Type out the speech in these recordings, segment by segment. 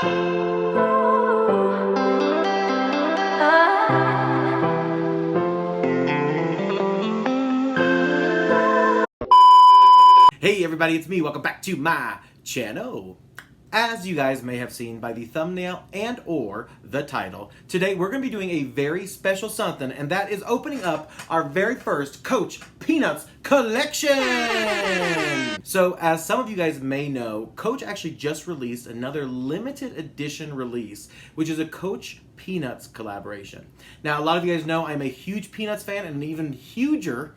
Hey everybody, it's me. Welcome back to my channel. As you guys may have seen by the thumbnail and or the title, today we're going to be doing a very special something, and that is opening up our very first Coach Peanuts collection! So as some of you guys may know, Coach actually just released another limited edition release, which is a Coach Peanuts collaboration. Now a lot of you guys know I'm a huge Peanuts fan and an even huger,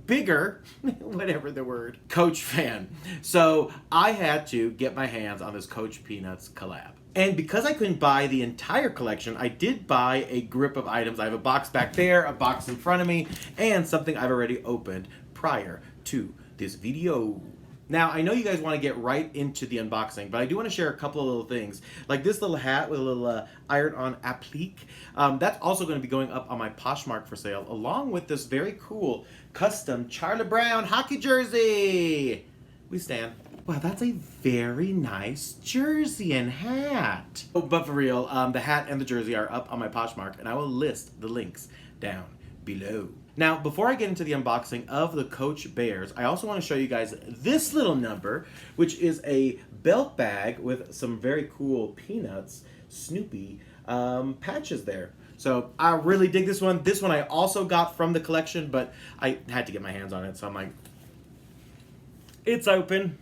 bigger, whatever the word, Coach fan. So I had to get my hands on this Coach Peanuts collab. And because I couldn't buy the entire collection, I did buy a grip of items. I have a box back there, a box in front of me, and something I've already opened prior to this video. Now, I know you guys want to get right into the unboxing, but I do want to share a couple of little things. Like this little hat with a little iron-on applique. That's also going to be going up on my Poshmark for sale, along with this very cool custom Charlie Brown hockey jersey. We stand. Wow, that's a very nice jersey and hat. Oh, but for real, the hat and the jersey are up on my Poshmark, and I will list the links down below. Now, before I get into the unboxing of the Coach Bears, I also want to show you guys this little number, which is a belt bag with some very cool Peanuts, Snoopy patches there. So I really dig this one. This one I also got from the collection, but I had to get my hands on it, so I'm like, it's open.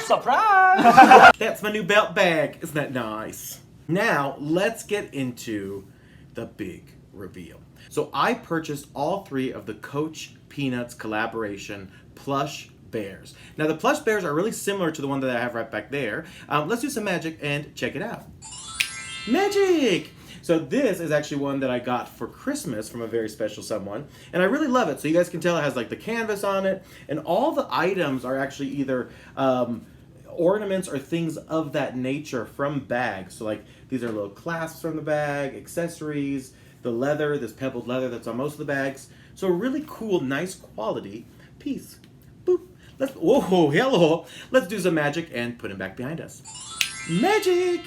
Surprise! That's my new belt bag. Isn't that nice? Now, let's get into the big reveal. So I purchased all three of the Coach Peanuts collaboration plush bears. Now the plush bears are really similar to the one that I have right back there. Let's do some magic and check it out. Magic! So this is actually one that I got for Christmas from a very special someone, and I really love it. So you guys can tell it has like the canvas on it, and all the items are actually either ornaments or things of that nature from bags. So like these are little clasps from the bag, accessories, the leather, this pebbled leather that's on most of the bags. So a really cool, nice quality piece. Boop. Whoa, hello. Let's do some magic and put him back behind us. Magic!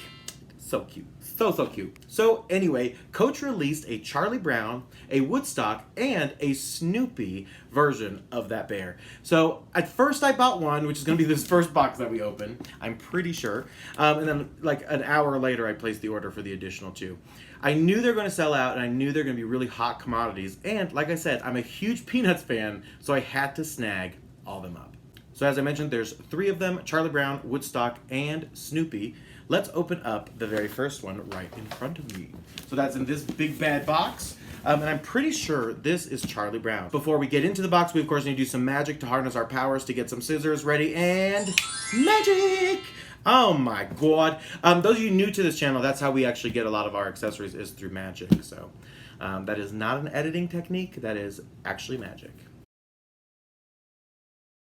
So cute. So cute. So anyway, Coach released a Charlie Brown, a Woodstock, and a Snoopy version of that bear. So at first I bought one, which is going to be this first box that we open, I'm pretty sure. And then like an hour later, I placed the order for the additional two. I knew they're going to sell out, and I knew they're going to be really hot commodities. And like I said, I'm a huge Peanuts fan, so I had to snag all of them up. So as I mentioned, there's three of them, Charlie Brown, Woodstock, and Snoopy. Let's open up the very first one right in front of me. So that's in this big bad box. And I'm pretty sure this is Charlie Brown. Before we get into the box, we of course need to do some magic to harness our powers, to get some scissors ready, and magic! Oh my god. Those of you new to this channel, that's how we actually get a lot of our accessories, is through magic. So that is not an editing technique, that is actually magic.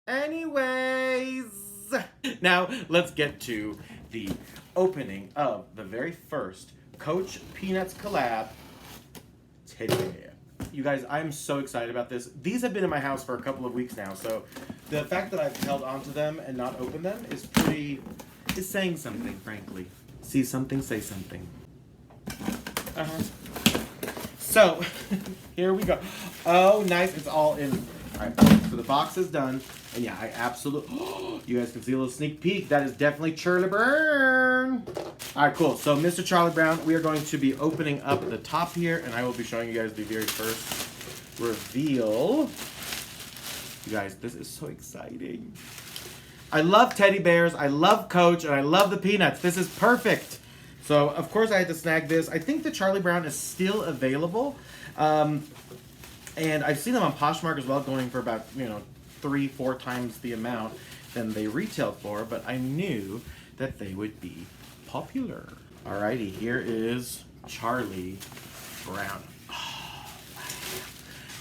Anyways, now let's get to the opening of the very first Coach Peanuts collab teddy bear. You guys, I'm so excited about this. These have been in my house for a couple of weeks now, so the fact that I've held onto them and not opened them is saying something, frankly. See something, say something. So, here we go. Oh, nice, it's all in. All right, so the box is done. And yeah, I absolutely, you guys can see a little sneak peek. That is definitely Charlie Brown. All right, cool. So Mr. Charlie Brown, we are going to be opening up the top here, and I will be showing you guys the very first reveal. You guys, this is so exciting. I love teddy bears, I love Coach, and I love the Peanuts. This is perfect. So, of course, I had to snag this. I think the Charlie Brown is still available. And I've seen them on Poshmark as well, going for about, 3-4 times the amount than they retail for, but I knew that they would be popular. Alrighty, here is Charlie Brown.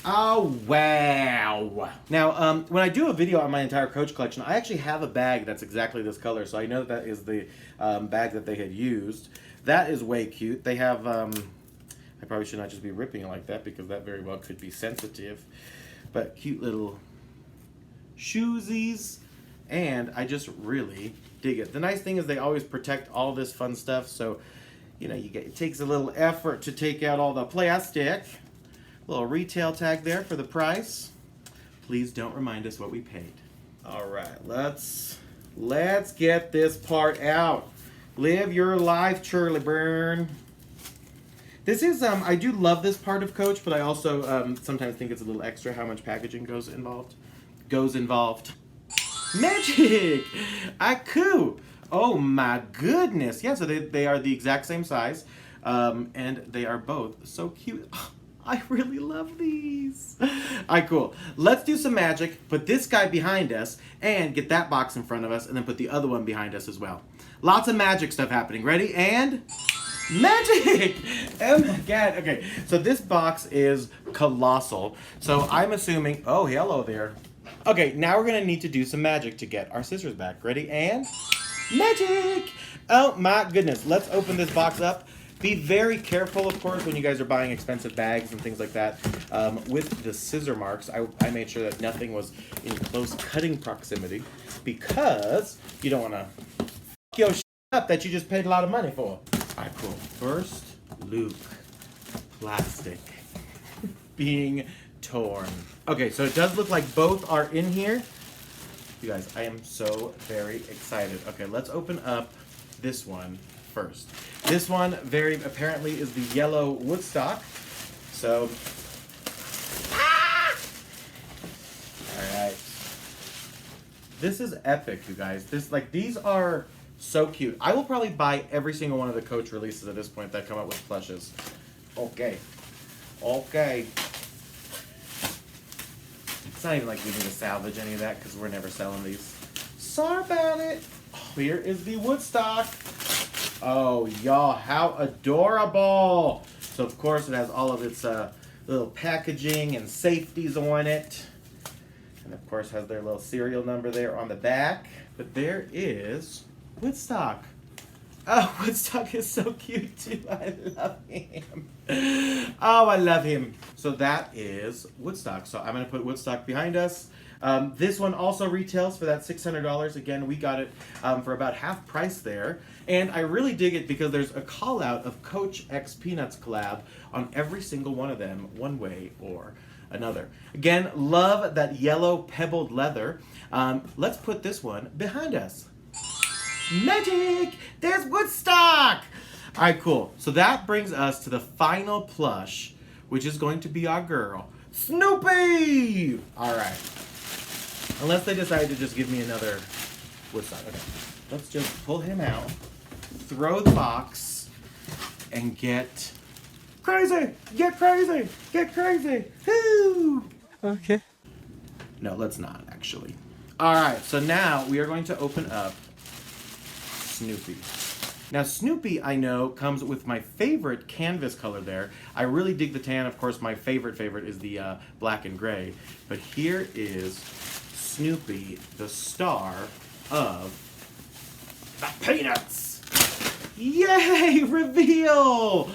Oh, wow. Now, when I do a video on my entire Coach collection, I actually have a bag that's exactly this color, so I know that is the bag that they had used. That is way cute. They have, I probably should not just be ripping it like that, because that very well could be sensitive, but cute little shoesies, and I just really dig it. The nice thing is they always protect all this fun stuff, so you know, it takes a little effort to take out all the plastic. Little retail tag there for the price. Please don't remind us what we paid. All right, let's get this part out. Live your life, Shirley Burn. This is, I do love this part of Coach, but I also sometimes think it's a little extra how much packaging goes involved. Magic! Aku! Oh my goodness. Yeah, so they are the exact same size, and they are both so cute. I really love these. All right, cool. Let's do some magic. Put this guy behind us and get that box in front of us and then put the other one behind us as well. Lots of magic stuff happening. Ready? And magic! Oh my God. Okay, so this box is colossal. So I'm assuming, oh, hello there. Okay, now we're gonna need to do some magic to get our scissors back. Ready? And magic! Oh my goodness. Let's open this box up. Be very careful, of course, when you guys are buying expensive bags and things like that. With the scissor marks, I made sure that nothing was in close cutting proximity because you don't want to f*** your shit up that you just paid a lot of money for. All right, cool. First, Luke. Plastic. Being torn. Okay, so it does look like both are in here. You guys, I am so very excited. Okay, let's open up this one first. This one very apparently is the yellow Woodstock. So, all right. This is epic, you guys. These are so cute. I will probably buy every single one of the Coach releases at this point that come out with plushes. Okay. It's not even like we need to salvage any of that because we're never selling these. Sorry about it. Oh, here is the Woodstock. Oh, y'all, how adorable. So, of course, it has all of its little packaging and safeties on it. And, of course, has their little serial number there on the back. But there is Woodstock. Oh, Woodstock is so cute, too. I love him. Oh, I love him. So that is Woodstock. So I'm going to put Woodstock behind us. This one also retails for that $600. Again, we got it for about half price there. And I really dig it because there's a call out of Coach X Peanuts collab on every single one of them, one way or another. Again, love that yellow pebbled leather. Let's put this one behind us. Magic! There's Woodstock! All right, cool. So that brings us to the final plush, which is going to be our girl, Snoopy! All right. Unless they decide to just give me another Woodstock. Okay. Let's just pull him out, throw the box, and get crazy! Get crazy! Get crazy! Woo! Okay. No, let's not, actually. All right, so now we are going to open up Snoopy. Now, Snoopy, I know, comes with my favorite canvas color there. I really dig the tan. Of course, my favorite is the black and gray. But here is Snoopy, the star of the Peanuts. Yay! Reveal!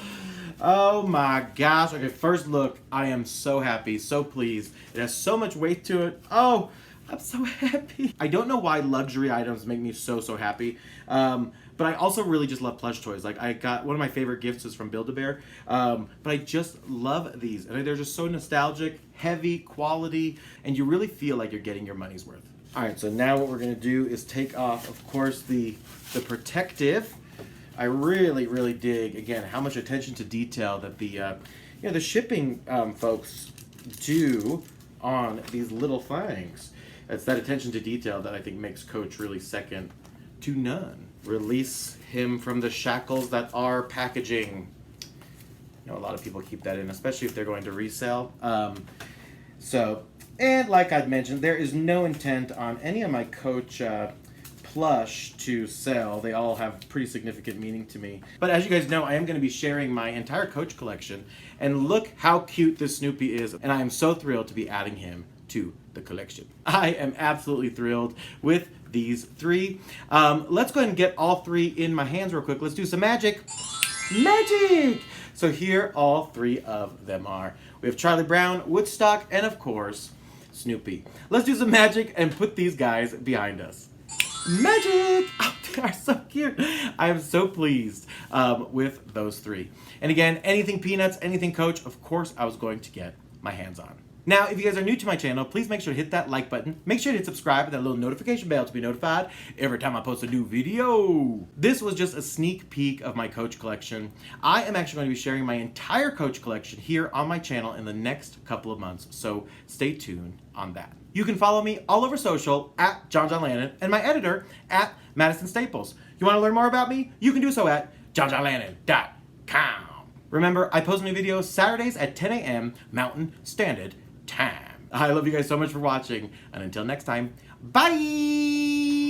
Oh my gosh. Okay, first look. I am so happy, so pleased. It has so much weight to it. Oh, I'm so happy. I don't know why luxury items make me so happy. But I also really just love plush toys. Like, I got one of my favorite gifts is from Build-A-Bear. But I just love these. And they're just so nostalgic, heavy, quality, and you really feel like you're getting your money's worth. All right, so now what we're gonna do is take off, of course, the protective. I really dig, again, how much attention to detail that the shipping folks do on these little things. It's that attention to detail that I think makes Coach really second to none. Release him from the shackles that are packaging. You know, a lot of people keep that in, especially if they're going to resell. And like I'd mentioned, there is no intent on any of my Coach plush to sell. They all have pretty significant meaning to me. But as you guys know, I am going to be sharing my entire Coach collection. And look how cute this Snoopy is. And I am so thrilled to be adding him to the collection. I am absolutely thrilled with these three. Let's go ahead and get all three in my hands real quick. Let's do some magic. Magic! So here all three of them are. We have Charlie Brown, Woodstock, and of course, Snoopy. Let's do some magic and put these guys behind us. Magic! Oh, they are so cute. I am so pleased with those three. And again, anything Peanuts, anything Coach, of course I was going to get my hands on. Now, if you guys are new to my channel, please make sure to hit that like button. Make sure to hit subscribe and that little notification bell to be notified every time I post a new video. This was just a sneak peek of my Coach collection. I am actually going to be sharing my entire Coach collection here on my channel in the next couple of months, so stay tuned on that. You can follow me all over social at Lannen and my editor at Madison Staples. You want to learn more about me? You can do so at JohnJohnLannon.com. Remember, I post new videos Saturdays at 10 a.m. Mountain Standard Time. I love you guys so much for watching, and until next time, bye!